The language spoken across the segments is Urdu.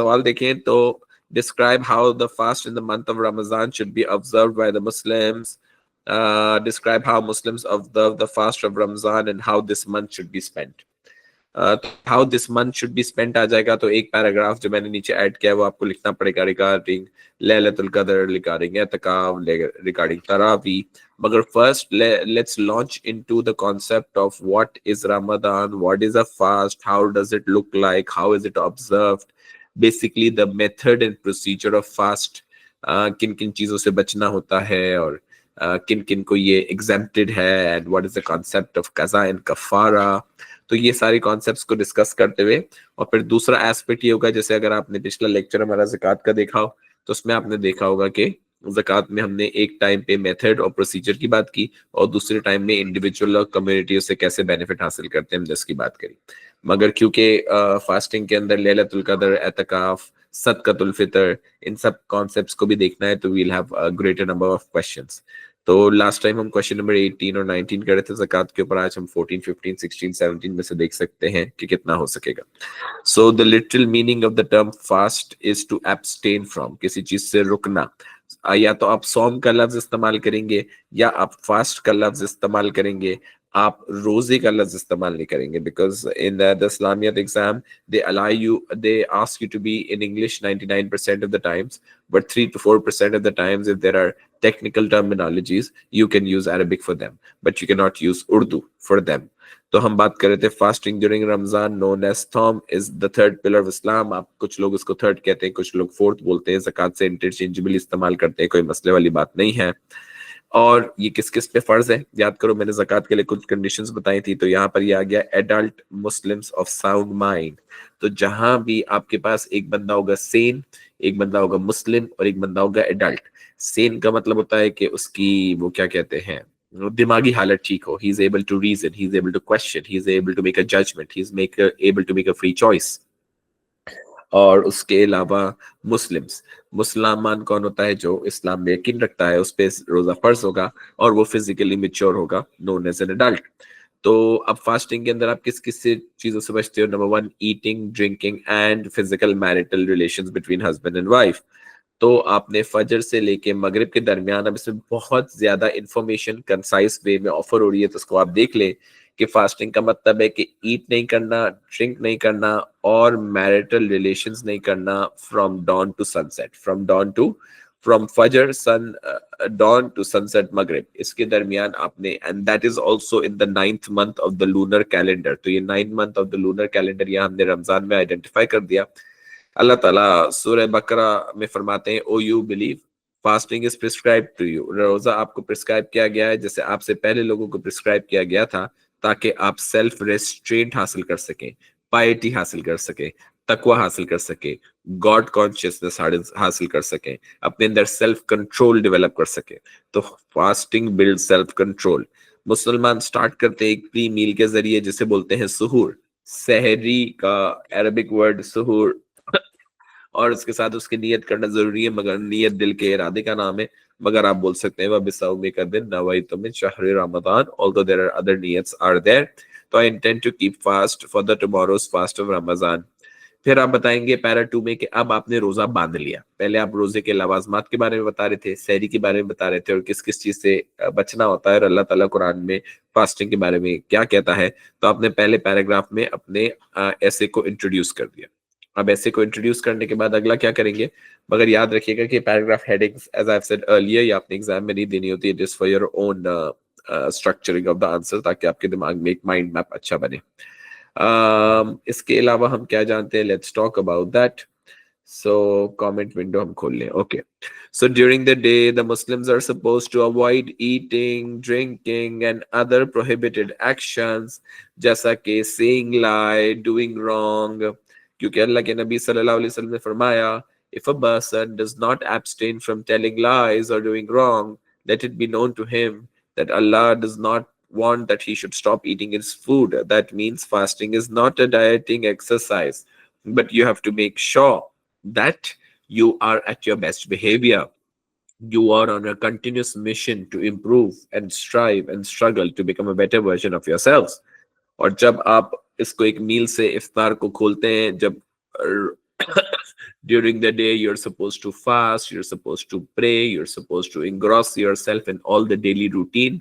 سوال دیکھیں تو describe how the fast in the month of Ramadan should be observed by the Muslims. Describe how Muslims observe the fast of Ramadan and how this month should be spent. How this month should be spent آ جائے گا تو ایک پیراگراف جو میں نے نیچے ایڈ کیا وہ آپ کو لکھنا پڑے گا ریگارڈنگ لیلۃ القدر، ریگارڈنگ اعتکاف، ریگارڈنگ تراوی. مگر first let's launch into the concept of what is Ramadan, what is a fast, how does it look like, how is it observed, basically the method and procedure of fast. کن کن چیزوں سے بچنا ہوتا ہے اور کن کن کو یہ exempted ہے, and what is the concept of قضاء and کفارہ. تو یہ ساری کانسیپٹس کو ڈسکس کرتے ہوئے اور پھر دوسرا ایسپیکٹ یہ ہوگا، جیسے اگر آپ نے پچھلا لیکچر ہمارا زکوٰۃ کا دیکھا ہو تو اس میں آپ نے دیکھا ہوگا کہ زکوٰۃ میں ہم نے ایک ٹائم پہ میتھڈ اور پروسیجر کی بات کی اور دوسرے ٹائم میں انڈیویجول اور کمیونٹیوں سے کیسے بینیفٹ حاصل کرتے ہیں ہم نے اس کی بات کری. مگر کیونکہ فاسٹنگ کے اندر لیلۃ القدر، اعتکاف، صدقۃ الفطر، ان سب کانسیپٹس کو بھی دیکھنا ہے تو we'll have greater number of questions. تو لاسٹ ٹائم ہم کوشچن نمبر 18 اور 19 کر رہے تھے زکوٰۃ کے اوپر، آج ہم 14 15 16 17 میں سے دیکھ سکتے ہیں کہ کتنا ہو سکے گا. سو the literal meaning of the term fast is to abstain from، کسی چیز سے رکنا. یا تو آپ صوم کا لفظ استعمال کریں گے یا آپ فاسٹ کا لفظ استعمال کریں گے، آپ روزے کا لفظ استعمال نہیں کریں گے. Because in the Islamic exam they ask you to be in English 99% of the times, but 3 to 4% of the times if there are technical terminologies you can use Arabic for them, but you cannot use Urdu for them. تو ہم بات کر رہے تھے فاسٹنگ ڈیورنگ رمضان known as صوم is the third pillar of Islam. آپ کچھ لوگ اس کو تھرڈ کہتے ہیں، کچھ لوگ فورتھ بولتے ہیں، زکوٰۃ سے انٹرچینجبلی استعمال کرتے ہیں، کوئی مسئلے والی بات نہیں ہے. اور یہ کس کس پہ فرض ہے یاد کرو، میں نے زکوٰۃ کے لیے کچھ کنڈیشنز بتائی تھی، تو یہاں پر یہ آ گیا adult Muslims of sound mind. تو جہاں بھی آپ کے پاس ایک بندہ ہوگا سین، ایک بندہ ہوگا مسلم اور ایک بندہ ہوگا ایڈلٹ. سین کا مطلب ہوتا ہے کہ اس کی وہ کیا کہتے ہیں دماغی حالت ٹھیک ہو. He is able to reason, he is able to question, he is able to make a judgement, he is able to make a free choice. اور اس کے علاوہ مسلمان کون ہوتا ہے؟ جو اسلام میں یقین رکھتا ہے، اس پہ روزہ فرض ہوگا اور وہ فزیکلی میچور ہوگا، نون ایز این ایڈلٹ. تو اب فاسٹنگ کے اندر آپ کس کس چیزوں سے بچتے ہو؟ Number 1 eating, drinking and physical marital relations between husband and wife. تو آپ نے فجر سے لے کے مغرب کے درمیان، اب اس میں بہت زیادہ انفارمیشن کنسائز وے میں آفر ہو رہی ہے، تو اس کو آپ دیکھ لیں کہ فاسٹنگ کا مطلب ہے کہ ایٹ نہیں کرنا، ڈرنک نہیں کرنا اور میرٹل ریلیشنز نہیں کرنا from dawn to sunset, from فجر ڈان ٹو سن سیٹ مغرب، اس کے درمیان آپ نے. And that is also in the 9th month of the lunar calendar. تو یہ 9th month of the lunar calendar یہاں ہم نے رمضان میں آئیڈینٹیفائی کر دیا. اللہ تعالیٰ سورہ بقرہ میں فرماتے ہیں O you believe fasting is prescribed to you. روزہ آپ کو پرسکرائب کیا گیا ہے جیسے آپ سے پہلے لوگوں کو پرسکرائب کیا گیا تھا، تاکہ آپ سیلف ریسٹرینٹ حاصل کر سکیں، پائٹی حاصل کر سکیں، تقوی حاصل کر سکیں، گاڈ کانشیسنس حاصل کر سکیں، اپنے اندر سیلف کنٹرول ڈیولپ کر سکیں. تو فاسٹنگ بلڈ سیلف کنٹرول. مسلمان سٹارٹ کرتے ہیں ایک پری میل کے ذریعے جسے بولتے ہیں سحور، سحری کا عربک ورڈ سحور، اور اس کے ساتھ اس کی نیت کرنا ضروری ہے، مگر نیت دل کے ارادے کا نام ہے. مگر آپ بول سکتے ہیں وَبِصَوْمِكَ دِن نَوَيْتُ مِن شَهْرِ رَمَضَان although there are other niyyats are there. تو I intend to keep fast for the tomorrow's fast of Ramadan. پھر آپ بتائیں گے پیرا 2 میں کہ اب آپ نے روزہ باندھ لیا. پہلے آپ روزے کے لوازمات کے بارے میں بتا رہے تھے، سحری کے بارے میں بتا رہے تھے اور کس کس چیز سے بچنا ہوتا ہے، اور اللہ تعالیٰ قرآن میں فاسٹنگ کے بارے میں کیا کہتا ہے. تو آپ نے پہلے پیراگراف میں اپنے ایسے کو انٹروڈیوس کر دیا. اب ایسے کو انٹروڈیوس کرنے کے بعد اگلا کیا کریں گے؟ مگر یاد رکھیے گا کہ paragraph headings as I have said earlier یہ آپ نے ایگزام میں نہیں دینی ہوتی. It is for your own structuring of the answer, تاکہ آپ کے دماغ میں ایک مائنڈ میپ اچھا بنے. اس کے علاوہ ہم کیا جانتے ہیں؟ Let's talk about that. So comment window ہم کھول لیں. Okay, so during the day the Muslims are suppose to avoid eating, drinking and other prohibited actions, جیسا کہ سیئنگ لائی، ڈوئنگ رانگ. کیونکہ اللہ کے نبی صلی اللہ علیہ وسلم نے فرمایا if a person does not abstain from telling lies or doing wrong, let it be known to him that Allah does not want that he should stop eating his food. That means fasting is not a dieting exercise, but you have to make sure that you are at your best behavior. You are on a continuous mission to improve and strive and struggle to become a better version of yourselves. اور جب آپ اس کو ایک میل سے افطار کو کھولتے ہیں، جب During the day, you're supposed to fast, you're supposed to pray, you're supposed to engross yourself in all the daily routine.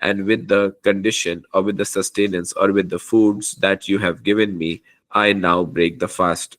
and with the condition or with the sustenance or with the foods that you have given me, I now break the fast.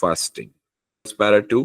fasting. Para 2,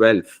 12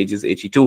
age is 82.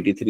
83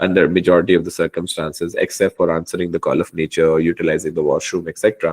under majority of the circumstances except for answering the call of nature or utilizing the washroom etc.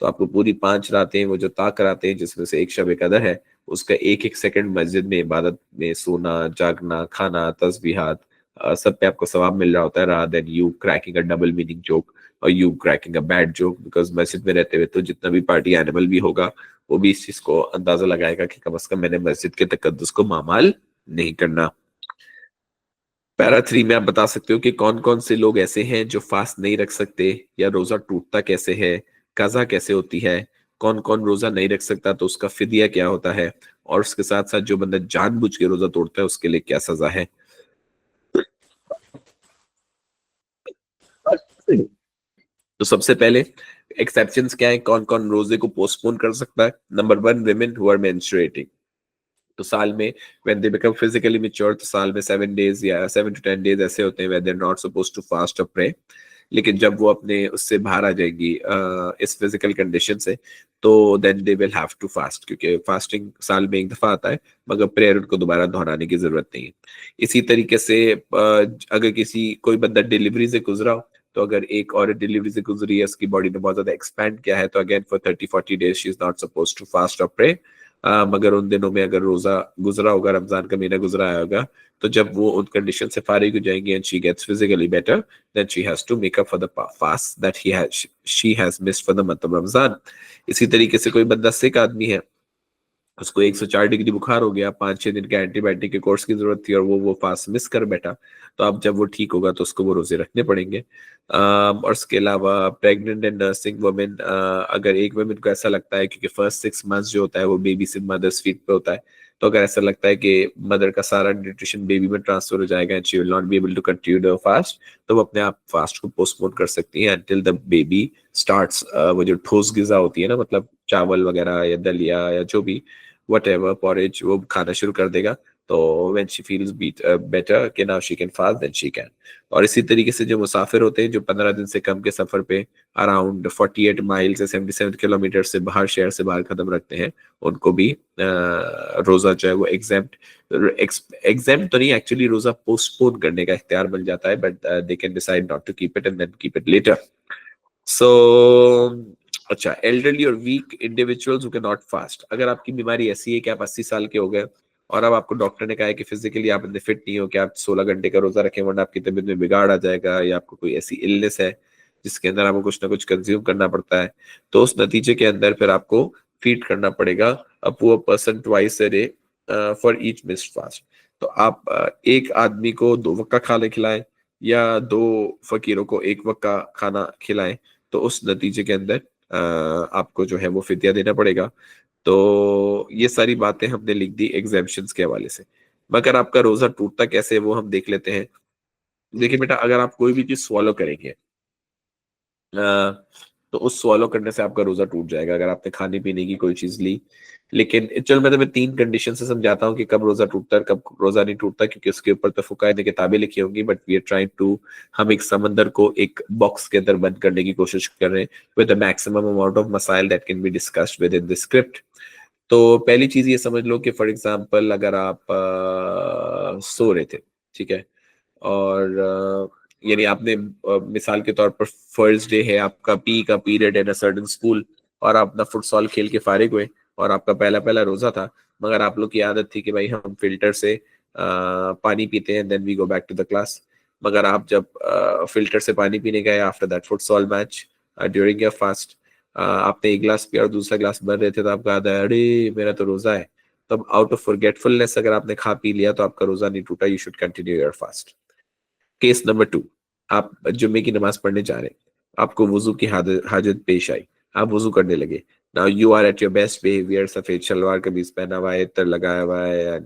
تو آپ کو پوری 5 راتیں وہ جو طے کراتے ہیں جس میں سے ایک شب قدر ہے، اس کا ایک ایک سیکنڈ مسجد میں عبادت میں سونا جاگنا کھانا تسبیحات سب پہ آپ کو ثواب مل رہا ہوتا ہے، rather than you cracking a double meaning joke اور you cracking a bad joke, because مسجد میں رہتے ہوئے تو جتنا بھی پارٹی اینیمل بھی ہوگا وہ بھی اس چیز کو اندازہ لگائے گا کہ کم از کم میں نے مسجد کے تقدس کو مامال نہیں کرنا۔ پیرا 3 میں آپ بتا سکتے ہو کہ کون کون سے لوگ ایسے ہیں جو فاسٹ نہیں رکھ سکتے، یا روزہ ٹوٹتا کیسے ہے، قضا کیسے ہوتی ہے، کون کون روزہ نہیں رکھ سکتا تو اس کا فدیہ کیا ہوتا ہے، اور اس کے ساتھ ساتھ جو بندہ جان بوجھ کے روزہ توڑتا ہے اس کے لیے کیا سزا ہے۔ تو سب سے پہلے ایکسیپشنز کیا ہیں، کون کون روزے کو پوسٹ پون کر سکتا ہے۔ Number 1، women who are menstruating۔ تو سال میں when they become physically mature تو سال میں 7 days یا 7 to 10 days ایسے ہوتے ہیں where they're not supposed to fast or pray، لیکن جب وہ اپنے اس سے باہر آ جائیں گی اس فزیکل کنڈیشن سے تو then they will have to fast، کیونکہ فاسٹنگ سال میں ایک دفعہ آتا ہے مگر پریئر ان کو دوبارہ دہرانے کی ضرورت نہیں ہے۔ اسی طریقے سے اگر کسی کوئی بندہ ڈیلیوری سے گزرا ہو، تو اگر ایک عورت ڈیلیوری سے گزری ہے، اس کی باڈی نے بہت زیادہ ایکسپینڈ کیا ہے، تو again for 30-40 days she is not supposed to fast or pray۔ مگر ان دنوں میں اگر روزہ گزرا ہوگا، رمضان کا مہینہ گزرا آیا ہوگا، تو جب وہ ان کنڈیشن سے فارغ ہو جائیں گی and she gets physically better then she has to make up for the fast that she has missed for the month of Ramadan۔ اسی طریقے سے کوئی بندہ سک آدمی ہے، اس کو 104 ڈگری بخار ہو گیا، 5-6 دن کے اینٹی بائیوٹک کے کورس کی ضرورت تھی اور وہ فاسٹ مس کر بیٹھا، تو اب جب وہ ٹھیک ہوگا تو اس کو وہ روزے رکھنے پڑیں گے۔ اور اس کے علاوہ پریگننٹ اینڈ نرسنگ وومن، اگر ایک وومن کو ایسا لگتا ہے کیونکہ فرسٹ 6 منتھس جو ہوتا ہے وہ بیبی سے مدرس فیٹ پہ ہوتا ہے، تو اگر ایسا لگتا ہے کہ مدر کا سارا نیوٹریشن بیبی میں ٹرانسفر ہو جائے گا and she will not be able to continue the fast، تو وہ اپنے آپ فاسٹ کو پوسٹ پون کر سکتی ہیں until the baby starts۔ وہ جو ٹھوس غذا ہوتی ہے نا، مطلب چاول وغیرہ یا دلیا یا جو بھی وٹ ایور پوریج، وہ کھانا شروع کر دے گا، تو when she feels better کہ now she can fast then she can۔ اور اسی طریقے سے جو مسافر ہوتے ہیں جو 15 دن سے کم کے سفر پہ اراؤنڈ 48 مائل سے 77 کلومیٹر سے باہر شہر سے باہر قدم رکھتے ہیں، ان کو بھی روزہ جو ہے وہ ایگزیمپٹ تو نہیں، ایکچولی روزہ پوسٹ پون کرنے کا اختیار مل جاتا ہے، but they can decide not to keep it and then keep it later۔ So اچھا، ایلڈرلی اور weak individuals who cannot fast. اگر آپ کی بیماری ایسی ہے کہ آپ 80 سال کے ہو گئے اور اب آپ کو ڈاکٹر نے کہا ہے کہ فزیکلی آپ اتنے فٹ نہیں ہو کہ آپ 16 گھنٹے کا روزہ رکھیں ورنہ آپ کی طبیعت میں بگاڑ آ جائے گا، یا آپ کو کوئی ایسی النس ہے جس کے اندر آپ کو کچھ نہ کچھ کنزیوم کرنا پڑتا ہے، تو اس نتیجے کے اندر پھر آپ کو فیڈ کرنا پڑے گا a poor person twice a day for each missed fast۔ تو آپ ایک آدمی کو 2 وقت کا کھانا کھلائیں یا 2 فقیروں کو 1 وقت کا کھانا کھلائیں، تو اس نتیجے کے اندر آپ کو جو ہے وہ فدیہ دینا پڑے گا۔ تو یہ ساری باتیں ہم نے لکھ دی ایگزیمپشنز کے حوالے سے۔ مگر آپ کا روزہ ٹوٹتا کیسے وہ ہم دیکھ لیتے ہیں۔ دیکھیں بیٹا، اگر آپ کوئی بھی چیز سوالو کریں گے تو اس سوالو کرنے سے آپ کا روزہ ٹوٹ جائے گا، اگر آپ نے کھانے پینے کی کوئی چیز لی۔ لیکن چل میں تمہیں 3 کنڈیشن سے سمجھاتا ہوں کہ کب روزہ ٹوٹتا ہے اور کب روزہ نہیں ٹوٹتا، کیونکہ اس کے اوپر تو فقہاء نے کتابیں لکھی ہوں گی، but we are trying to, ہم ایک سمندر کو ایک باکس کے اندر بند کرنے کی کوشش کر رہے ہیں with the maximum amount of مسائل that can be discussed within the script۔ تو پہلی چیز یہ سمجھ لو کہ فار ایگزامپل اگر آپ سو رہے تھے، ٹھیک ہے، اور یعنی آپ نے مثال کے طور پر فرسٹ ڈے ہے، آپ کا پی کا پیریڈ ان سرٹن اسکول، اور آپ اپنا فٹ سال کھیل کے فارغ ہوئے اور آپ کا پہلا روزہ تھا، مگر آپ لوگ کی عادت تھی کہ بھائی ہم فلٹر سے پانی پیتے ہیں then we go back to the class, مگر آپ جب فلٹر سے پانی پینے گئے آفٹر دیٹ فٹ سال میچ ڈیورنگ یور فاسٹ، آپ نے 1 گلاس پیا اور دوسرا گلاس بن رہے تھے، تو آپ کا یاد ہے ارے میرا تو روزہ ہے، تب آؤٹ آف فورگیٹفلنس اگر آپ نے کھا پی لیا تو آپ کا روزہ نہیں ٹوٹا، you should continue your fast. Case number 2، آپ جمعے کی نماز پڑھنے جا رہے ہیں، آپ کو وضو کی حاجت پیش آئی، آپ وضو کرنے لگے، now you are at your best behavior، سفید شلوار قمیض پہنا ہوا ہے، عطر لگایا ہوا ہے،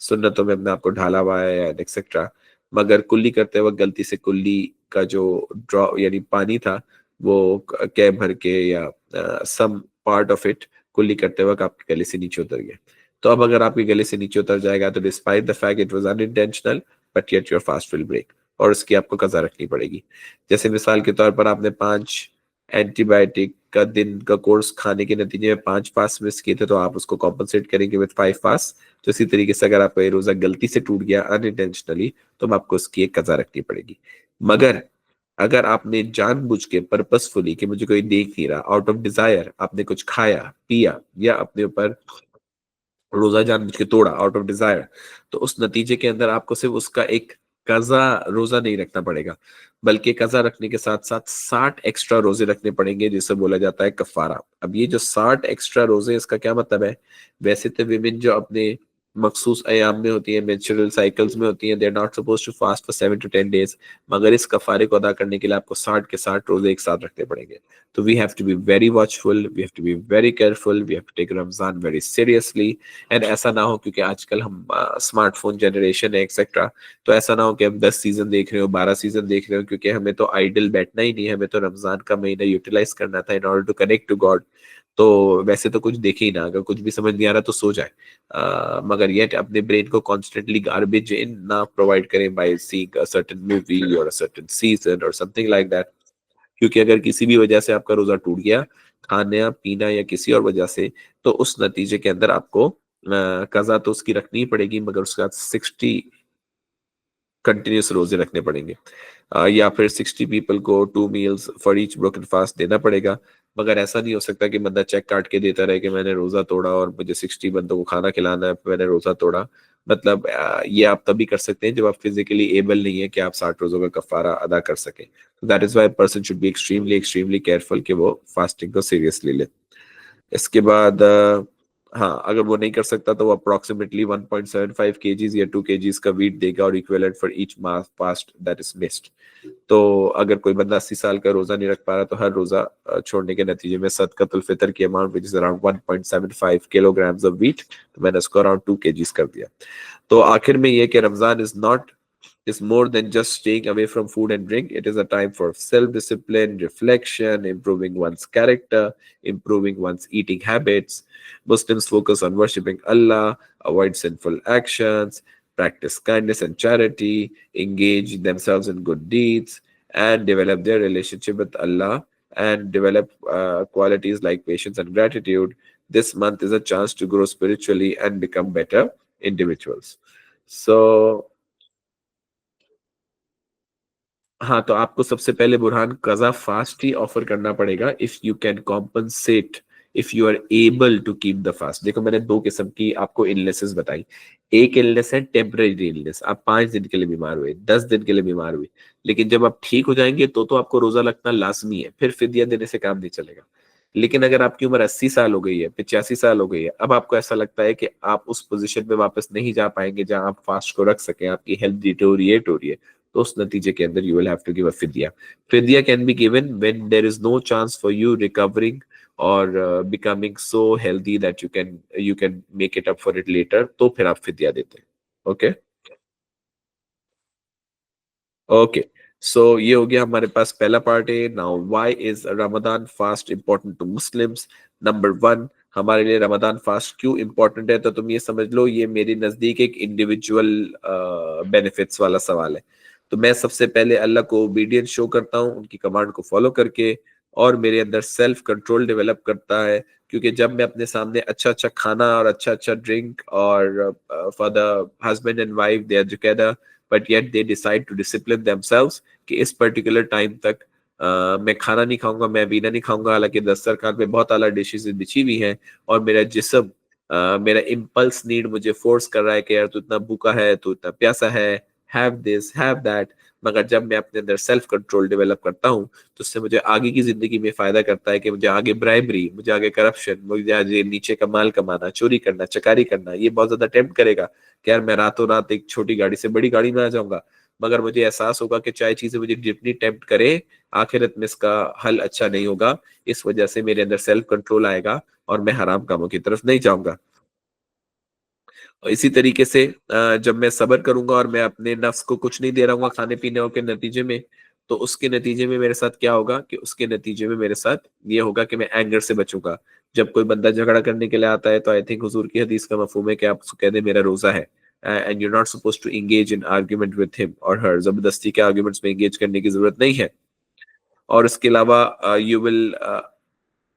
سنتوں میں اپنے آپ کو ڈھالا ہوا ہے ایٹسیٹرا، مگر کلی کرتے وقت غلطی سے کلی کا جو ڈرا یعنی پانی تھا وہ کیب بھر کے یا سم پارٹ آف اٹ کلی کرتے وقت آپ کے گلے سے نیچے اتر گیا، تو اب اگر آپ کے گلے سے نیچے اتر جائے گا تو despite the fact it was unintentional but yet your fast will break، اور اس کی آپ کو قضا رکھنی پڑے گی۔ جیسے مثال کے طور پر آپ نے 5 اینٹی بائیوٹک کا دن کا کورس کھانے کے نتیجے میں 5 فاسٹ مس کیے تھے، تو آپ اس کو کمپنسیٹ کریں گے with 5 فاسٹ۔ تو اسی طریقے سے اگر آپ کا یہ روزہ غلطی سے ٹوٹ گیا unintentionally، تو آپ کو اس کی ایک قضا رکھنی پڑے گی۔ مگر اگر آپ نے جان بوجھ کے پرپسفلی کہ مجھے کوئی دیکھ نہیں رہا، آؤٹ آف ڈیزائر آپ نے کچھ کھایا پیا یا اپنے اوپر روزہ جان بوجھ کے توڑا آؤٹ آف ڈیزائر، تو اس نتیجے کے اندر آپ کو صرف اس کا ایک قضا روزہ نہیں رکھنا پڑے گا، بلکہ قضا رکھنے کے ساتھ ساتھ 60 ایکسٹرا روزے رکھنے پڑیں گے، جسے بولا جاتا ہے کفارہ۔ اب یہ جو 60 ایکسٹرا روزے، اس کا کیا مطلب ہے؟ ویسے تو ویمن جو اپنے مخصوص ایام میں ہوتی ہیں، مینسٹرل سائیکلز میں ہوتی ہیں، they are not suppose to fast for 7 to 10 days، مگر اس کفارے کو ادا کرنے کے لیے آپ کو 60 کے 60 روزے ایک ساتھ رکھنے پڑیں گے۔ تو we have to be very watchful, we have to be very careful, we have to take Ramadan very seriously, and ایسا نہ ہو، کیونکہ آج کل ہم اسمارٹ فون جنریشن ہے ایکسیٹرا، تو ایسا نہ ہو کہ ہم 10 سیزن دیکھ رہے ہو، 12 سیزن دیکھ رہے ہو، کیونکہ ہمیں تو آئیڈل بیٹھنا ہی نہیں ہے، ہمیں تو رمضان کا مہینہ یوٹیلائز کرنا تھا in order to connect to God. تو ویسے تو کچھ دیکھے ہی نہ، اگر کچھ بھی سمجھ نہیں آ رہا تو سو جائے، مگر یہ اپنے برین کو کانسٹنٹلی گاربیج ان نہ پرووائڈ کریں by seeing a certain movie اور اے سرٹن سیزن اور سم تھنگ لائک دیٹ، کیونکہ اگر کسی بھی وجہ سے آپ کا روزہ ٹوٹ گیا، کھانا پینا یا کسی اور وجہ سے، تو اس نتیجے کے اندر آپ کو قضا تو اس کی رکھنی ہی پڑے گی، مگر اس کے بعد 60 کنٹینیوس روزے رکھنے پڑیں گے، یا پھر 60 پیپل کو 2 meals for each broken fast دینا پڑے گا۔ مگر ایسا نہیں ہو سکتا کہ بندہ چیک کاٹ کے دیتا رہے کہ میں نے روزہ توڑا اور مجھے 60 بندوں کو کھانا کھلانا ہے، میں نے روزہ توڑا۔ مطلب یہ آپ تبھی کر سکتے ہیں جب آپ فزیکلی ایبل نہیں ہے کہ آپ 60 روزوں کا کفارہ ادا کر سکیں۔ That is why person should be extremely careful کہ وہ فاسٹنگ کو سیریسلی لے۔ اس کے بعد ہاں، اگر وہ نہیں کر سکتا تو وہ اپروکسیمیٹلی 1.75 kgs یا 2 kgs کا ویٹ دے گا، اور equivalent for each fast that is missed۔ تو اگر کوئی بندہ 80 سال کا روزہ نہیں رکھ پا رہا تو ہر روزہ چھوڑنے کے نتیجے میں صدقۃ الفطر کی amount which is around 1.75 kilograms of wheat، تو میں نے اس کو around 2 kgs کر دیا۔ تو آخر میں یہ کہ رمضان is more than just staying away from food and drink. It is a time for self-discipline, reflection, improving one's character, improving one's eating habits. Muslims focus on worshipping Allah, avoid sinful actions, practice kindness and charity, engage themselves in good deeds, and develop their relationship with Allah, and develop qualities like patience and gratitude. This month is a chance to grow spiritually and become better individuals. So ہاں، تو آپ کو سب سے پہلے برہان قضا فاسٹ ہی آفر کرنا پڑے گا if you can compensate, if you are able to keep the fast. دیکھو میں نے 2 قسم کی آپ کو النیسز بتائی۔ ایک النیس ہے ٹیمپریری النیس، آپ 5 دن کے لیے بیمار ہوئے، 10 دن کے لیے بیمار ہوئے، لیکن جب آپ ٹھیک ہو جائیں گے تو آپ کو روزہ رکھنا لازمی ہے، پھر فدیہ دینے سے کام نہیں چلے گا۔ لیکن اگر آپ کی عمر 80 سال ہو گئی ہے، 85 سال ہو گئی ہے، اب آپ کو ایسا لگتا ہے کہ آپ اس پوزیشن میں واپس نہیں جا پائیں گے جہاں آپ فاسٹ کو رکھ سکیں، آپ کی ہیلتھ ڈیٹوریٹ ہو رہی ہے، تو اس نتیجے کے اندر you will have to give a fidya. Fidya can be given when there is no chance for you recovering or becoming so healthy that you can make it up for it later، تو پھر آپ فدیہ دیتے ہیں۔ اوکے اوکے، سو یہ ہو گیا ہمارے پاس پہلا پارٹ ہے۔ Now why is Ramadan fast important to Muslims? Number 1، ہمارے لیے رمضان فاسٹ کیوں امپورٹنٹ ہے، تو تم یہ سمجھ لو یہ میری نزدیک ایک انڈیویجول بینیفٹس والا سوال ہے۔ تو میں سب سے پہلے اللہ کو اوبیڈینس شو کرتا ہوں ان کی کمانڈ کو فالو کر کے، اور میرے اندر سیلف کنٹرول ڈیولپ کرتا ہے، کیونکہ جب میں اپنے سامنے اچھا اچھا کھانا اور اچھا اچھا ڈرنک، اور for the husband and wife they are together but yet they decide to discipline themselves کہ اس پرٹیکولر ٹائم تک میں کھانا نہیں کھاؤں گا، میں وینا نہیں کھاؤں گا، حالانکہ دسترخوان پہ بہت اعلیٰ ڈشز بچھی ہوئی ہیں، اور میرا جسم میرا امپلس نیڈ مجھے فورس کر رہا ہے کہ یار تو اتنا بھوکا ہے، تو اتنا پیاسا ہے، ہیو دس ہیو دیٹ۔ مگر جب میں اپنے اندر سیلف کنٹرول ڈیولپ کرتا ہوں تو اس سے مجھے آگے کی زندگی میں فائدہ کرتا ہے، کہ مجھے آگے برائبری، مجھے آگے کرپشن، مجھے آگے نیچے کا مال کمانا، چوری کرنا، چکاری کرنا، یہ بہت زیادہ ٹیمپٹ کرے گا کہ یار میں راتوں رات ایک چھوٹی گاڑی سے بڑی گاڑی میں آ جاؤں گا۔ مگر مجھے احساس ہوگا کہ چاہے چیزیں مجھے جتنی ٹیمپٹ کرے، آخرت میں اس کا حل اچھا نہیں ہوگا، اس وجہ سے میرے اندر سیلف کنٹرول آئے گا اور میں حرام کاموں کی طرف نہیں جاؤں گا۔ اور اسی طریقے سے جب میں صبر کروں گا اور میں اپنے نفس کو کچھ نہیں دے رہا ہوں گا کھانے پینے کے نتیجے میں، تو اس کے نتیجے میں میرے ساتھ کیا ہوگا کہ اس کے نتیجے میں میرے ساتھ یہ ہوگا کہ میں اینگر سے بچوں گا۔ جب کوئی بندہ جھگڑا کرنے کے لیے آتا ہے تو آئی تھنک حضور کی حدیث کا مفہوم ہے کہ آپ اس کو کہہ دیں میرا روزہ ہے، and you're not supposed to engage in argument with him or her۔ زبردستی کے آرگومنٹس میں انگیج کرنے کی ضرورت نہیں ہے۔ اور اس کے علاوہ you will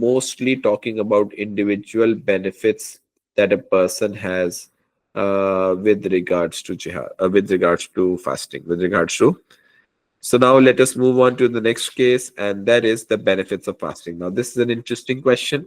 mostly talking about individual benefits that a person has with regards to jihad, with regards to fasting, with regards to. So now let us move on to the next case, and that is the benefits of fasting. Now this is an interesting question,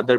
other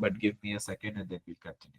But give me a second and then we'll continue.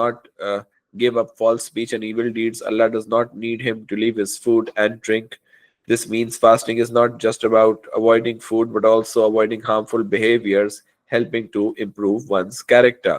not give up false speech and evil deeds, Allah does not need him to leave his food and drink. This means fasting is not just about avoiding food but also avoiding harmful behaviors, helping to improve one's character.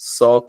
100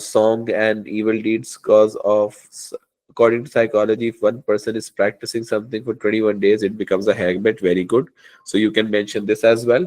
song and evil deeds cause of, according to psychology, if one person is practicing something for 21 days it becomes a habit. Very good, so you can mention this as well.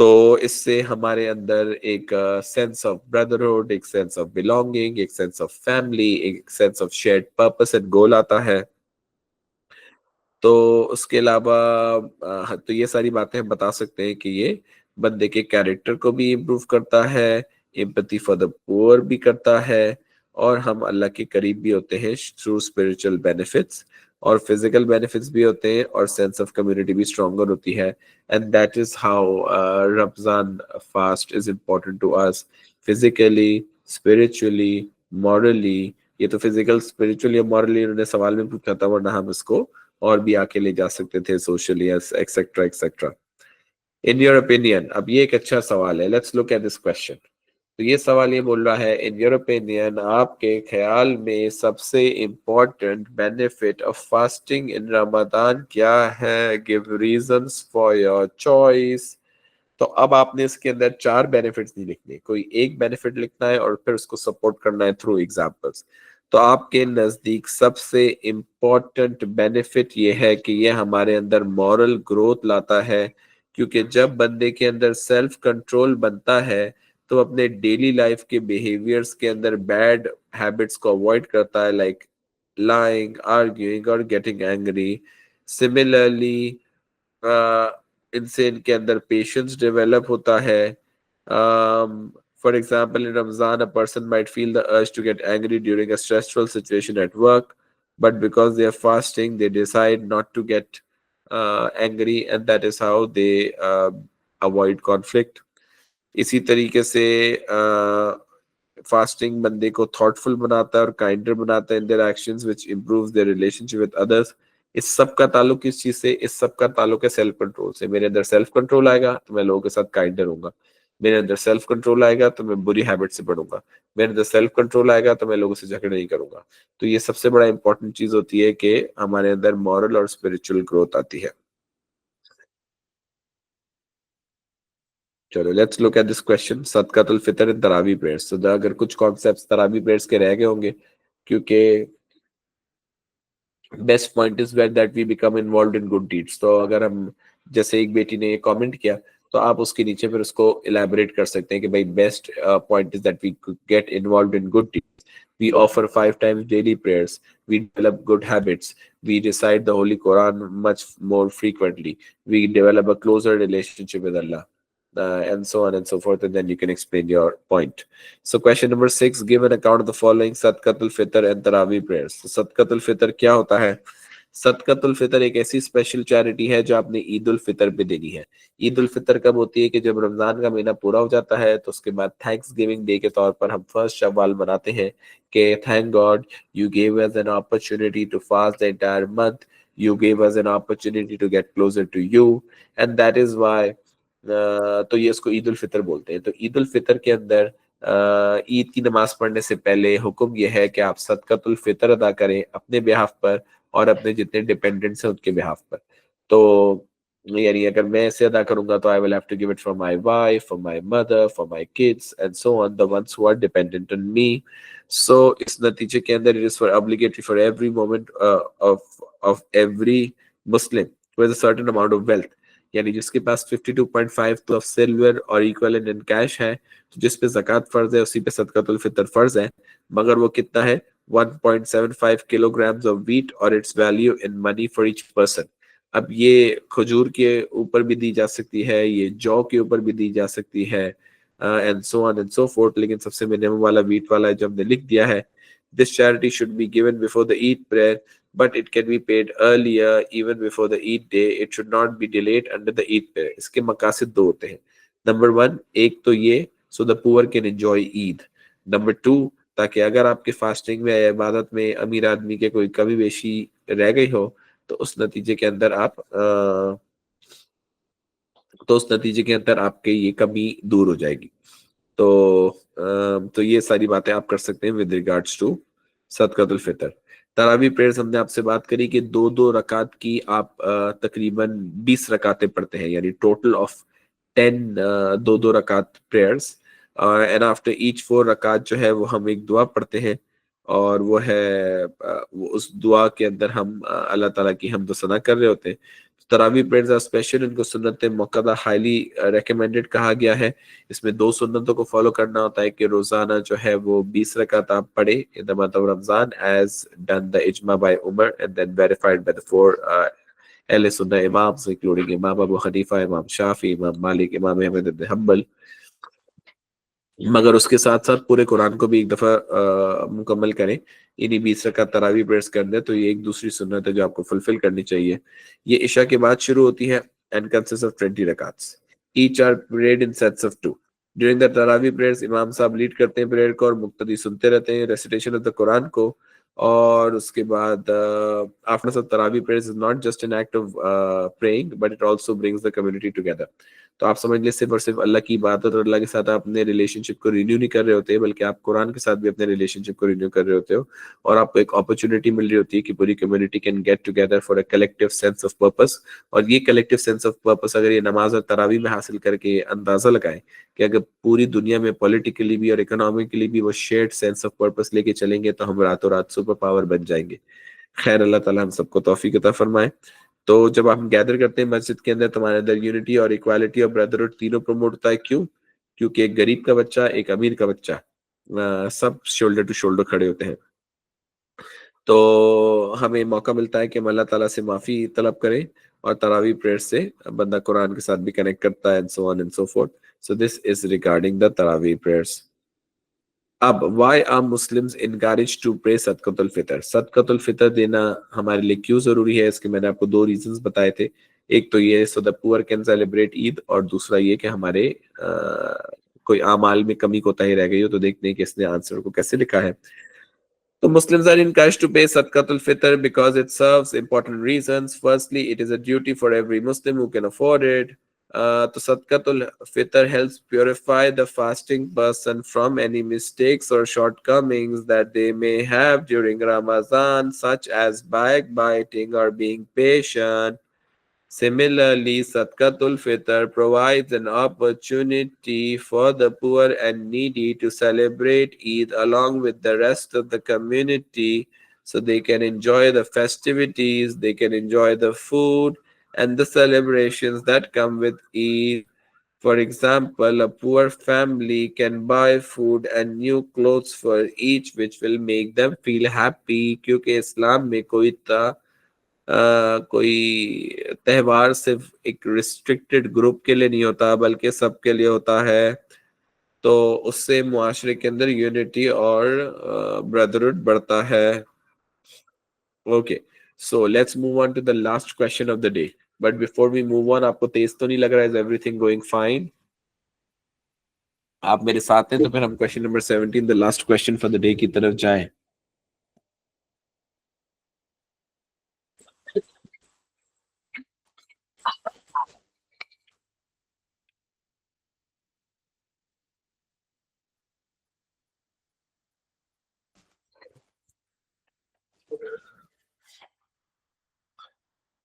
تو اس سے ہمارے اندر ایک سینس آف بردرہڈ، ایک سینس آف بلونگنگ، ایک سینس آف فیملی، ایک sense of shared purpose and goal آتا ہے. تو اس کے علاوہ تو یہ ساری باتیں ہم بتا سکتے ہیں کہ یہ بندے کے کیریکٹر کو بھی امپروو کرتا ہے، ایمپتھی فار دا پور بھی کرتا ہے، اور ہم اللہ کے قریب بھی ہوتے ہیں تھرو اسپرچل بینیفٹس، اور فزیکل بینیفٹس بھی ہوتے ہیں، اور سینس آف کمیونٹی بھی اسٹرانگر ہوتی ہے. And that is how Ramadan fast is important to us, physically, spiritually, morally. یہ تو فزیکل، اسپرچولی اور مورلی انہوں نے سوال میں پوچھا تھا، ورنہ ہم اس کو اور بھی آ کے لے جا سکتے تھے، socially etcetera etcetera. In your opinion, اب یہ ایک اچھا سوال ہے، let's look at this question. تو یہ سوال یہ بول رہا ہے، ان یور اوپینین، آپ کے خیال میں سب سے امپورٹنٹ بینیفٹ آف فاسٹنگ ان رمضان کیا ہے؟ Give reasons for your choice. تو اب آپ نے اس کے اندر 4 بینیفٹس نہیں لکھنے، کوئی ایک بینیفٹ لکھنا ہے اور پھر اس کو سپورٹ کرنا ہے تھرو ایگزامپلس. تو آپ کے نزدیک سب سے امپورٹنٹ بینیفٹ یہ ہے کہ یہ ہمارے اندر مورل گروتھ لاتا ہے، کیونکہ جب بندے کے اندر سیلف کنٹرول بنتا ہے تو اپنے ڈیلی لائف کے بیہیویئرس کے اندر بیڈ ہیبٹس کو اوائڈ کرتا ہے، لائک لائنگ، آرگیوئنگ اور گیٹنگ اینگری. سملرلی ان سے ان کے اندر پیشنس ڈیولپ ہوتا ہے. For example, in Ramadan, a person might feel the urge to get angry during a stressful situation at work, but because they are fasting, they decide not to get angry, and that is how they avoid conflict. اسی طریقے سے فاسٹنگ بندے کو تھاٹفل بناتا ہے اور کائنڈر بناتا ہے in their actions which improves their relationship with others. اس سب کا تعلق کس چیز سے؟ اس سب کا تعلق ہے سیلف کنٹرول سے. میرے اندر سیلف کنٹرول آئے گا تو میں لوگوں کے ساتھ کائنڈر ہوں گا. میرے اندر سیلف کنٹرول آئے گا تو میں بری ہیبٹ سے بڑھوں گا. میرے اندر سیلف کنٹرول آئے گا تو میں لوگوں سے جھگڑے نہیں کروں گا. تو یہ سب سے بڑا امپورٹنٹ چیز ہوتی ہے کہ ہمارے اندر مورل اور اسپرچل گروتھ آتی ہے. چلو let's look at this question, صدقۃ الفطر ان تراویح پریئرز. تو اگر کچھ کانسیپٹس تراویح پریئرز کے رہ گئے ہوں گے، کیونکہ best point is where that we become involved in good deeds. تو اگر ہم، جیسے ایک بیٹی نے یہ کامنٹ کیا، تو آپ اس کے نیچے پھر اس کو الیبوریٹ کر سکتے ہیں کہ بھائی best point is that we get involved in good deeds. We offer 5 times daily prayers. We develop good habits. We recite the Holy Quran much more frequently. We develop a closer relationship with Allah. And so on and so forth, and then you can explain your point. So question number 6, give an account of the following Sadaqatul Fitr and Taraweeh prayers. So Sadaqatul Fitr کیا ہوتا ہے؟ صدقۃ الفطر ایک ایسی اسپیشل چیریٹی ہے جو آپ نے عید الفطر پہ دینی ہے. عید الفطر کب ہوتی ہے؟ کہ جب رمضان کا مہینہ پورا ہو جاتا ہے تو اس کے بعد تھینکس گیونگ ڈے کے طور پر ہم 1 شوال مناتے ہیں کہ thank God you give us an opportunity to fast the entire month. You gave us an opportunity to get closer to you, and that is why تو یہ اس کو عید الفطر بولتے ہیں. تو عید الفطر کے اندر عید کی نماز پڑھنے سے پہلے حکم یہ ہے کہ آپ صدقۃ الفطر ادا کریں اپنے بہاف پر اور اپنے جتنے ڈیپینڈنٹس ہیں ان کے بہاف پر. تو یعنی اگر میں اسے ادا کروں گا تو I will have to give it for my wife, for my mother, for my kids and so on, the ones who are dependent on me. So اس نتیجے کے اندر it is for obligatory for every moment of every Muslim who has a certain amount of wealth. یعنی جس کے پاس 52.5 تو سلور اور ایکویلنٹ ان کیش ہے، تو جس پہ زکوٰۃ فرض ہے اسی پہ صدقۃ الفطر فرض ہے. مگر وہ کتنا ہے؟ 1.75 کلو گرامز آف ویٹ اور its value in money for each person. اب یہ کھجور کے اوپر بھی دی جا سکتی ہے، یہ جو کے اوپر بھی دی جا سکتی ہے، and so on and so forth, لیکن سب سے منیمم والا ویٹ والا ہے جو ہم نے لکھ دیا ہے. This charity should be given before the Eid prayer, but it can be paid earlier even before the Eid day. It should not be delayed under the Eid prayer. اس کے مقاصد 2 ہوتے ہیں. نمبر 1، ایک تو یہ so the poor can enjoy Eid. Number 2، تاکہ اگر آپ کے فاسٹنگ میں یا عبادت میں امیر آدمی کے کوئی کمی بیشی رہ گئی ہو تو اس نتیجے کے اندر آپ کے یہ کمی دور ہو جائے گی. تو یہ ساری باتیں آپ کر سکتے ہیں with regards to صدقۃ الفطر. تراویح پریئرز ہم نے آپ سے بات کری کہ 2 رکعت کی آپ تقریباً 20 رکعتیں پڑھتے ہیں، یعنی ٹوٹل آف 10 2 رکعت پریئرز. اینڈ آفٹر ایچ 4 رکعت جو ہے وہ ہم ایک دعا پڑھتے ہیں، اور وہ ہے اس دعا کے اندر ہم اللہ تعالیٰ کی حمد و ثنا کر رہے ہوتے ہیں. تراوی پریئرز آر اسپیشل، ان کو سنت موقدہ ہائیلی ریکمینڈڈ کہا گیا ہے. اس میں 2 سنتوں کو فالو کرنا ہوتا ہے کہ روزانہ جو ہے وہ 20 رکعت آپ پڑھے in the month of Ramzan as done the ijma by Umar and then verified by the 4 اہل سنہ امامز including امام ابو حنیفہ، امام شافعی، امام مالک، امام احمد بن حنبل. مگر اس کے ساتھ ساتھ پورے قرآن کو بھی ایک دفعہ مکمل کریں. انہی 20 رکعت تراویح پریئرز کر دیں تو یہ ایک دوسری سنت ہے جو آپ کو فلفل کرنی چاہیے. یہ عشاء کے بعد شروع ہوتی ہے and consists of 20 رکعتس. Each are prayed in sets of 2. During the تراویح prayers امام صاحب لیڈ کرتے ہیں پریئر کو اور مقتدی سنتے رہتے ہیں ریسیٹیشن آف دا قرآن کو. اور اس کے بعد after the تراویح prayers is not just an act of praying but it also brings the community together. تو آپ سمجھ لیں صرف اور صرف اللہ کی عبادت اور اللہ کے ساتھ آپ اپنے ریلیشن شپ کو رینیو نہیں کر رہے ہوتے بلکہ آپ قرآن کے ساتھ بھی اپنے ریلیشن شپ کو رینیو کر رہے ہوتے ہو اور آپ کو ایک اپرچونٹی مل رہی ہوتی ہے کہ پوری community can get together for a collective sense of purpose. اور یہ کلیکٹیو سینس آف پرپس اگر یہ نماز اور تراویح میں حاصل کر کے اندازہ لگائیں کہ اگر پوری دنیا میں پولیٹیکلی بھی اور اکنامکلی بھی وہ شیئرڈ سینس آف پرپس لے کے چلیں گے تو ہم راتوں رات سپر پاور بن جائیں گے. خیر اللہ تعالیٰ ہم سب کو توفیق عطا فرمائے. تو جب ہم گیدر کرتے ہیں مسجد کے اندر تو ہمارے اندر یونٹی اور ایکوالٹی اور بردرہڈ تینوں پروموٹ ہوتا ہے. کیوں؟ کیونکہ ایک غریب کا بچہ، ایک امیر کا بچہ، سب شولڈر ٹو شولڈر کھڑے ہوتے ہیں. تو ہمیں موقع ملتا ہے کہ ہم اللہ تعالیٰ سے معافی طلب کریں اور تراویح پریئر سے بندہ قرآن کے ساتھ بھی کنیکٹ کرتا ہے and so on and so forth. So this is regarding the تراویح prayers. اب why are Muslims encouraged to pray صدقۃ الفطر؟ صدقۃ الفطر دینا ہمارے لیے کیوں ضروری ہے؟ اس کے میں نے آپ کو 2 ریزنز بتائے تھے. ایک تو یہ so the poor can celebrate عید، اور دوسرا یہ کہ ہمارے کوئی اعمال میں کمی کوتاہی رہ گئی ہو تو دیکھتے ہیں کہ اس نے آنسر کو کیسے لکھا ہے. So Muslims are encouraged to pay Sadaqat al-Fitr because it serves important reasons. Firstly, it is a duty for every Muslim who can afford it. So Sadaqat al-Fitr helps purify the fasting person from any mistakes or shortcomings that they may have during Ramadan, such as backbiting or being patient. Similarly, Sadaqatul Fitr provides an opportunity for the poor and needy to celebrate Eid along with the rest of the community, so they can enjoy the festivities, they can enjoy the food and the celebrations that come with Eid. For example, a poor family can buy food and new clothes for each, which will make them feel happy. کیونکہ اسلام میں کوئی تہوار صرف ایک ریسٹرکٹڈ گروپ کے لیے نہیں ہوتا بلکہ سب کے لیے ہوتا ہے. تو اس سے معاشرے کے اندر یونٹی اور بردرہڈ بڑھتا ہے. Okay so let's move on to the last question of the day. But before we move on, آپ کو تیز تو نہیں لگ رہا ہے؟ Is everything going fine? آپ میرے ساتھ ہیں تو پھر ہم question number 17 the last question for the day کی طرف جائیں.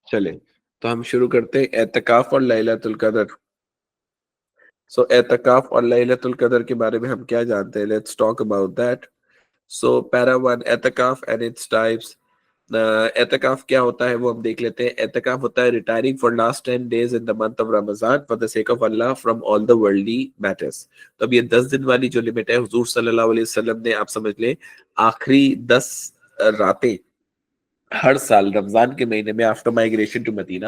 چلیں تو ہم شروع کرتے ہیں اعتکاف اور لیلۃ القدر. سو اعتکاف اور لیلۃ القدر کے بارے میں ہم کیا جانتے ہیں؟ Let's talk about that. So para 1 اعتکاف اینڈ اٹس ٹائپس. اعتکاف کیا ہوتا ہے وہ ہم دیکھ لیتے ہیں. اعتکاف ہوتا ہے retiring for last 10 days in the month of Ramadan for the sake of Allah from all the worldly matters. تو اب یہ 10 دن والی جو لمٹ ہے حضور صلی اللہ علیہ وسلم نے، آپ سمجھ لیں، آخری 10 راتیں ہر سال رمضان کے مہینے میں آفٹر مائگریشن ٹو مدینہ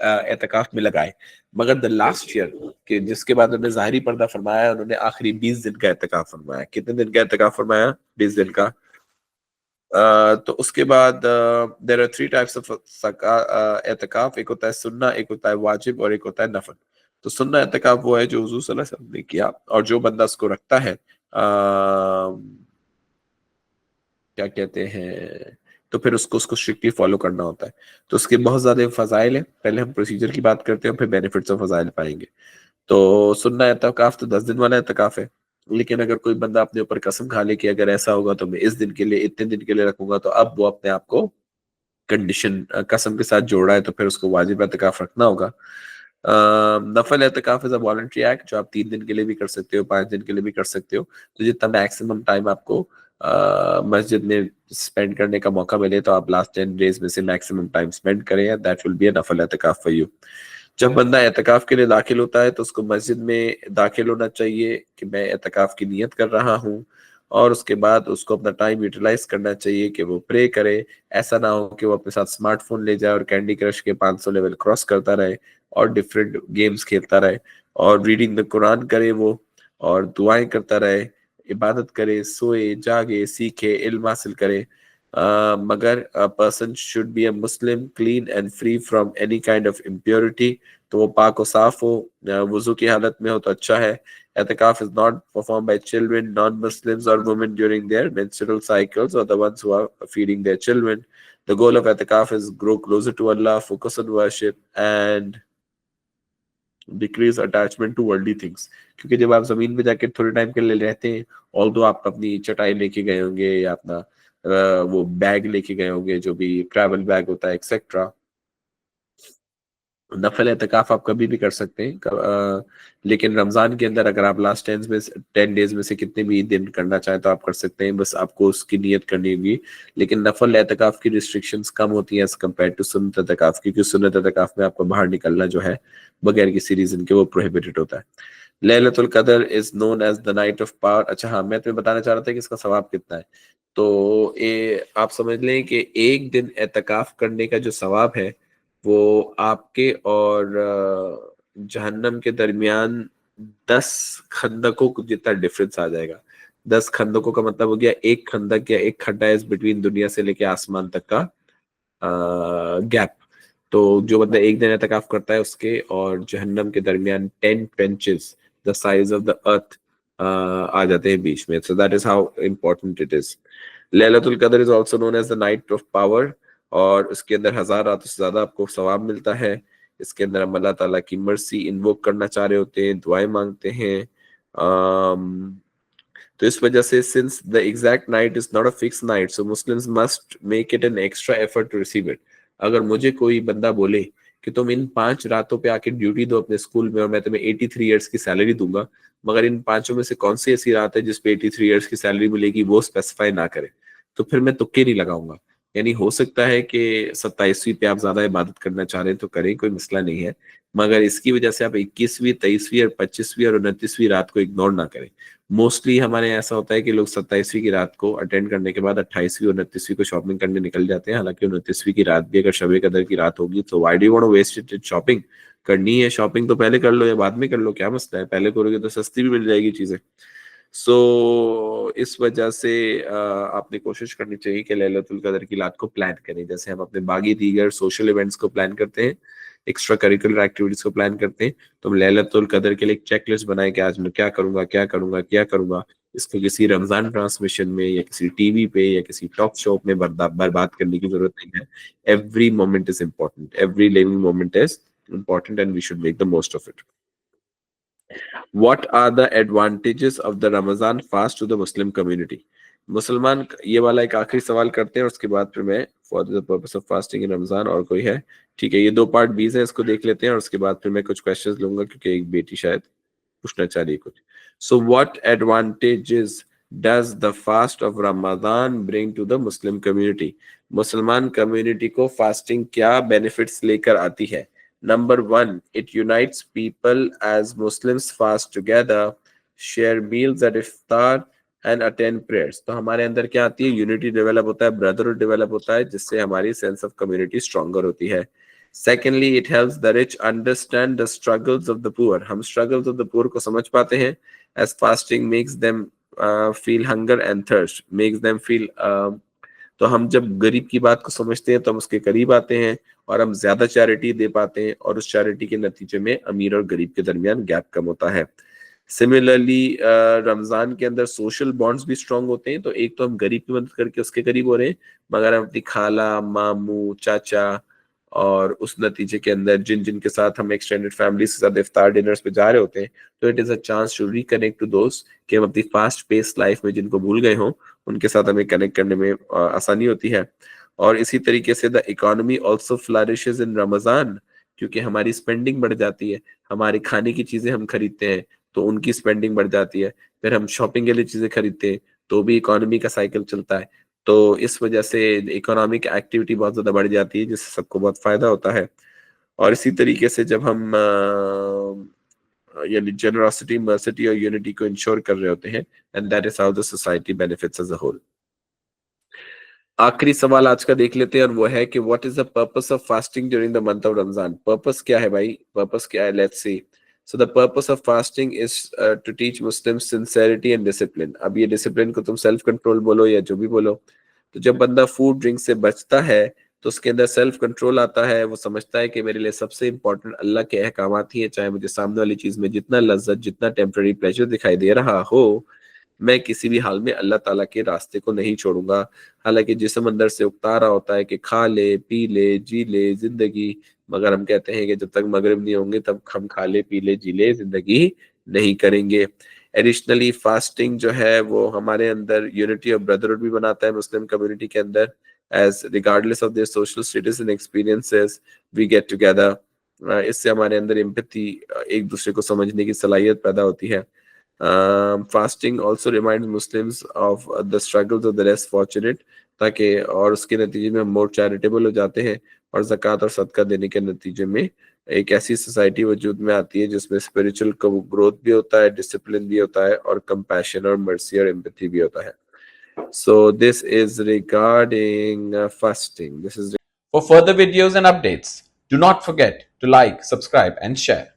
اعتکاف میں لگائے. مگر دا لاسٹ ایئر کہ جس کے بعد انہوں نے ظاہری پردہ فرمایا، انہوں نے آخری 20 دن کا اعتکاف فرمایا. کتنے دن کا اعتکاف فرمایا؟ 20 دن کا. تو اس کے بعد there are 3 types of اعتکاف. ایک ہوتا ہے سنہ، ایک ہوتا ہے واجب اور ایک ہوتا ہے نفل. تو سنہ اعتکاف وہ ہے جو حضور صلی اللہ علیہ وسلم نے کیا، اور جو بندہ اس کو رکھتا ہے کیا کہتے ہیں، تو پھر اس کو اسٹرکٹلی فالو کرنا ہوتا ہے. تو اس کے بہت زیادہ فضائل ہیں. پہلے ہم پروسیجر کی بات کرتے ہیں، پھر بینیفٹس اور فضائل پائیں گے. تو سننا اعتکاف تو 10 دن والا اعتکاف ہے. لیکن اگر کوئی بندہ اپنے اوپر قسم کھا لے کہ اگر ایسا ہوگا تو میں اس دن کے لیے اتنے دن کے لیے رکھوں گا، تو اب وہ اپنے آپ کو کنڈیشن قسم کے ساتھ جوڑ رہا ہے، تو پھر اس کو واجب اعتکاف رکھنا ہوگا. نفل اعتکاف از اے والنٹری ایکٹ جو آپ 3 دن کے لیے بھی کر سکتے ہو، 5 دن کے لیے بھی کر سکتے ہو. تو جتنا میکسیمم ٹائم آپ کو مسجد میں اسپینڈ کرنے کا موقع ملے تو آپ لاسٹ 10 ڈیز میں سے میکسیمم ٹائم اسپینڈ کریں. دیٹ ول بی اے نفل اعتکاف فار یو. جب بندہ اعتکاف کے لیے داخل ہوتا ہے تو اس کو مسجد میں داخل ہونا چاہیے کہ میں اعتکاف کی نیت کر رہا ہوں, اور اس کے بعد اس کو اپنا ٹائم یوٹیلائز کرنا چاہیے کہ وہ پرے کرے. ایسا نہ ہو کہ وہ اپنے ساتھ اسمارٹ فون لے جائے اور کینڈی کرش کے 500 لیول کراس کرتا رہے اور ڈفرینٹ گیمز کھیلتا رہے, اور ریڈنگ دا قرآن کرے وہ, اور دعائیں کرتا رہے, عبادت کرے, سوئے, جاگے, سیکھے, علم حاصل کرے. مگر person should be a Muslim clean and free from any kind of impurity, تو وہ پاک و صاف ہو, وضو کی حالت میں ہو تو اچھا ہے. اعتکاف is not performed by children, non-Muslims or women during their menstrual cycles or the ones who are feeding their children. The goal of اعتکاف is grow closer to Allah, focus on worship and decrease attachment to worldly things. کیونکہ جب آپ زمین پہ جا کے تھوڑے ٹائم کے لیے رہتے ہیں, although آپ اپنی چٹائی لے کے گئے ہوں گے یا اپنا وہ بیگ لے کے گئے ہوں گے جو بھی ٹریول بیگ ہوتا ہے ایکسیکٹرا, نفل اعتکاف آپ کبھی بھی کر سکتے ہیں. لیکن رمضان کے اندر اگر آپ لاسٹ 10 ڈیز میں سے کتنے بھی دن کرنا چاہیں تو آپ کر سکتے ہیں, بس آپ کو اس کی نیت کرنی ہوگی. لیکن نفل اعتکاف کی ریسٹرکشنز کم ہوتی ہیں ایز کمپیئر ٹو سنت اعتکاف کی, کیونکہ سنت اعتکاف میں آپ کو باہر نکلنا جو ہے بغیر کسی ریزن کے وہ پروہیبٹڈ ہوتا ہے. لیلۃ القدر is known as the night of power. اچھا ہاں, میں تمہیں بتانا چاہ رہا تھا کہ اس کا ثواب کتنا ہے. تو آپ سمجھ لیں کہ ایک دن اعتکاف کرنے کا جو ثواب ہے وہ آپ کے اور جہنم کے درمیان 10 خندقوں کو جتنا ڈفرنس آ جائے گا. 10 خندقوں کا مطلب ہو گیا ایک خندق یا ایک کھڈا از بٹوین دنیا سے لے کے آسمان تک کا گیپ. تو جو بندہ ایک دن اعتکاف کرتا ہے اس کے اور جہنم کے درمیان 10 پینچز the size of the earth آ جاتے ہیں بیچ میں. So that is how important it is. لیلۃ القدر is also known as the night of power, اور اس کے اندر 1000 راتوں سے زیادہ آپ کو ثواب ملتا ہے. اس کے اندر ہم اللہ تعالیٰ کی مرسی انووک کرنا چاہ رہے ہوتے ہیں, دعائیں مانگتے ہیں. تو اس وجہ سے since the exact night is not a fixed night, so Muslims must make it an extra effort to receive it. اگر مجھے کوئی بندہ بولے کہ تم ان 5 راتوں پہ آ کے ڈیوٹی دو اپنے اسکول میں اور میں تمہیں 83 ایئرس کی سیلری دوں گا, مگر ان 5 میں سے کون سی ایسی رات ہے جس پہ 83 ایئرس کی سیلری ملے گی, وہ اسپیسیفائی نہ کرے, تو پھر میں تکے نہیں لگاؤں گا. یعنی ہو سکتا ہے کہ 27ویں پہ آپ زیادہ عبادت کرنا چاہ رہے ہیں تو کریں, کوئی مسئلہ نہیں ہے, مگر اس کی وجہ سے آپ 21ویں 23ویں اور 25ویں اور 29ویں رات کو اگنور نہ کریں. موسٹلی ہمارے ایسا ہوتا ہے کہ لوگ 27ویں کی رات کو اٹینڈ کرنے کے بعد 28ویں اور 29ویں کو شاپنگ کرنے نکل جاتے ہیں, حالانکہ 29ویں کی رات بھی اگر شب قدر کی رات ہوگی تو why do you want to waste it shopping. کرنی ہے شاپنگ تو پہلے کر لو یا بعد میں کر لو, کیا مسئلہ ہے, پہلے کرو گے تو سستی بھی مل جائے گی چیزیں. سو اس وجہ سے آپ نے کوشش کرنی چاہیے کہ لیلۃ القدر کی رات کو پلان کریں, جیسے ہم اپنے باقی دیگر سوشل ایونٹس کو پلان کرتے ہیں, ایکسٹرا کریکولر ایکٹیویٹیز کو پلان کرتے ہیں, تو ہم لیلۃ القدر کے لیے ایک چیک لسٹ بنائیں کہ آج میں کیا کروں گا کیا کروں گا کیا کروں گا. اس کو کسی رمضان ٹرانسمیشن میں یا کسی ٹی وی پہ یا کسی ٹاک شو میں برباد کرنے کی ضرورت نہیں ہے. Every moment is important, every living moment is important and we should make the most of it. What are the advantages of the Ramadan fast to the Muslim community? مسلمان یہ والا ایک آخری سوال کرتے ہیں اور اس کے بعد پھر میں for the purpose of fasting in Ramadan اور کوئی ہے ٹھیک ہے, یہ 2 پارٹ 20 ہیں, اس کو دیکھ لیتے ہیں اور اس کے بعد پھر میں کچھ کوشچنز لوں گا کیونکہ ایک بیٹی شاید پوچھنا چاہ رہی ہے کچھ. So what advantages does the fast of Ramadan bring to the Muslim community? مسلمان کمیونٹی کو فاسٹنگ کیا بینیفٹس لے کر آتی ہے؟ Number 1, it unites people as Muslims fast together, share meals at iftar and attend prayers. تو ہمارے اندر کیا آتی ہے, یونٹی ڈیولپ ہوتا ہے, برادرہڈ ڈیولپ ہوتا ہے, جس سے ہماری سینس آف کمیونٹی اسٹرانگر ہوتی ہے. Secondly, it helps the rich understand the struggles of the poor. ہم struggles of the poor کو سمجھ پاتے ہیں, as fasting makes them feel hunger and thirst, makes them feel تو ہم جب غریب کی بات کو سمجھتے ہیں تو ہم اس کے قریب آتے ہیں اور ہم زیادہ چیریٹی دے پاتے ہیں, اور اس چیریٹی کے نتیجے میں امیر اور غریب کے درمیان گیپ کم ہوتا ہے. سملرلی رمضان کے اندر سوشل بانڈز بھی اسٹرانگ ہوتے ہیں, تو ایک تو ہم غریب کی مدد کر کے اس کے قریب ہو رہے ہیں, مگر ہم اپنی خالہ, ماموں, چاچا اور اس نتیجے کے اندر جن جن کے ساتھ ہم ایکسٹینڈیڈ فیملیز کے ساتھ افطار ڈنرز پہ جا رہے ہوتے ہیں, تو it is a chance to reconnect to those کہ ہم اپنی فاسٹ پیس لائف میں جن کو بھول گئے ہوں ان کے ساتھ ہمیں کنیکٹ کرنے میں آسانی ہوتی ہے. اور اسی طریقے سے دا اکانومی آلسو فلرشز ان رمضان, کیونکہ ہماری اسپینڈنگ بڑھ جاتی ہے, ہماری کھانے کی چیزیں ہم خریدتے ہیں تو ان کی اسپینڈنگ بڑھ جاتی ہے, پھر ہم شاپنگ کے لیے چیزیں خریدتے ہیں تو بھی اکانومی کا سائیکل چلتا ہے. تو اس وجہ سے اکنامک ایکٹیویٹی بہت زیادہ بڑھ جاتی ہے جس سے سب کو بہت فائدہ ہوتا ہے. اور اسی طریقے سے جب ہم یعنی جنراسٹی مرسٹی اور یونٹی کو انشور کر رہے ہوتے ہیں and that is how the society benefits as a whole. آخری سوال آج کا دیکھ لیتے ہیں اور وہ ہے کہ what is the purpose of fasting during the month of Ramadan. Purpose کیا ہے بھائی, پرپس کیا ہے, let's see. So the purpose of fasting is to teach Muslim sincerity and discipline. اب یہ ڈسپلن کو تم سیلف کنٹرول بولو یا جو بھی بولو, تو جب بندہ فوڈ ڈرنک سے بچتا ہے تو اس کے اندر سیلف کنٹرول آتا ہے. وہ سمجھتا ہے کہ میرے لیے سب سے امپورٹنٹ اللہ کے احکامات ہی ہیں, چاہے مجھے سامنے والی چیز میں جتنا لذت جتنا ٹیمپرری پلیجر دکھائی دے رہا ہو, میں کسی بھی حال میں اللہ تعالیٰ کے راستے کو نہیں چھوڑوں گا. حالانکہ جسم اندر سے اکتا رہا ہوتا ہے کہ کھا لے پی لے جی لے زندگی, مگر ہم کہتے ہیں کہ جب تک مغرب نہیں ہوں گے تب ہم کھا لے پی لے جی لے زندگی نہیں کریں گے. ایڈیشنلی فاسٹنگ جو ہے وہ ہمارے اندر یونٹی اور بردرہڈ بھی بناتا ہے مسلم کمیونٹی کے اندر. As regardless of their social status and experiences we get together. اس سے ہمارے اندر ایمپتھی, ایک دوسرے کو سمجھنے کی صلاحیت پیدا ہوتی ہے. Fasting also remind Muslims of the struggles of the less fortunate, تاکہ اور اس کے نتیجے میں ہم مور چیریٹیبل ہو جاتے ہیں, اور زکوٰۃ اور صدقہ دینے کے نتیجے میں ایک ایسی سوسائٹی وجود میں آتی ہے جس میں اسپریچل گروتھ بھی ہوتا ہے, ڈسپلن بھی ہوتا ہے, اور کمپیشن اور مرسی اور ایمپتھی بھی ہوتا ہے. So this is regarding fasting. This is For further videos and updates, do not forget to like, subscribe and share.